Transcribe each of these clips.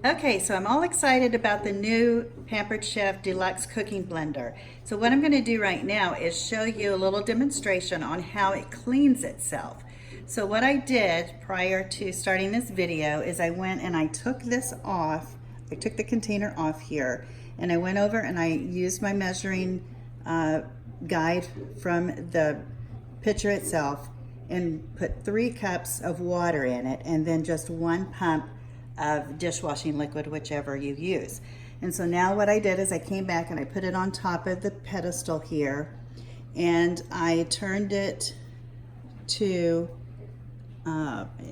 Okay, so I'm all excited about the new Pampered Chef Deluxe Cooking Blender. So what I'm going to do right now is show you a little demonstration on how it cleans itself. So what I did prior to starting this video is I went and I took this off. I took the container off here and I went over and I used my measuring guide from the pitcher itself and put 3 cups of water in it and then just 1 pump of dishwashing liquid, whichever you use. And so now what I did is I came back and I put it on top of the pedestal here and I turned it to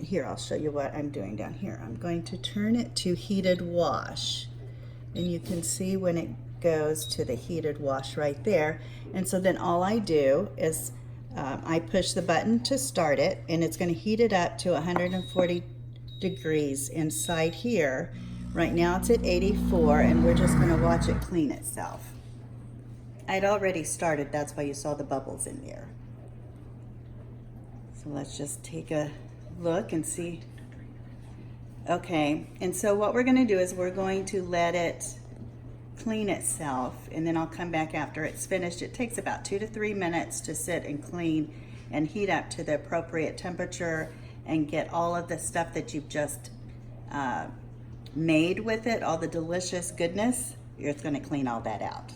here, I'll show you what I'm doing down here. I'm going to turn it to heated wash, and you can see when it goes to the heated wash right there. And so then all I do is I push the button to start it, and it's going to heat it up to 140 degrees inside here. Right now it's at 84, and we're just going to watch it clean itself. I'd already started, that's why you saw the bubbles in there. So let's just take a look and see. Okay, and so what we're going to do is we're going to let it clean itself, and then I'll come back after it's finished. It takes about 2 to 3 minutes to sit and clean and heat up to the appropriate temperature and get all of the stuff that you've just made with it, all the delicious goodness. It's going to clean all that out.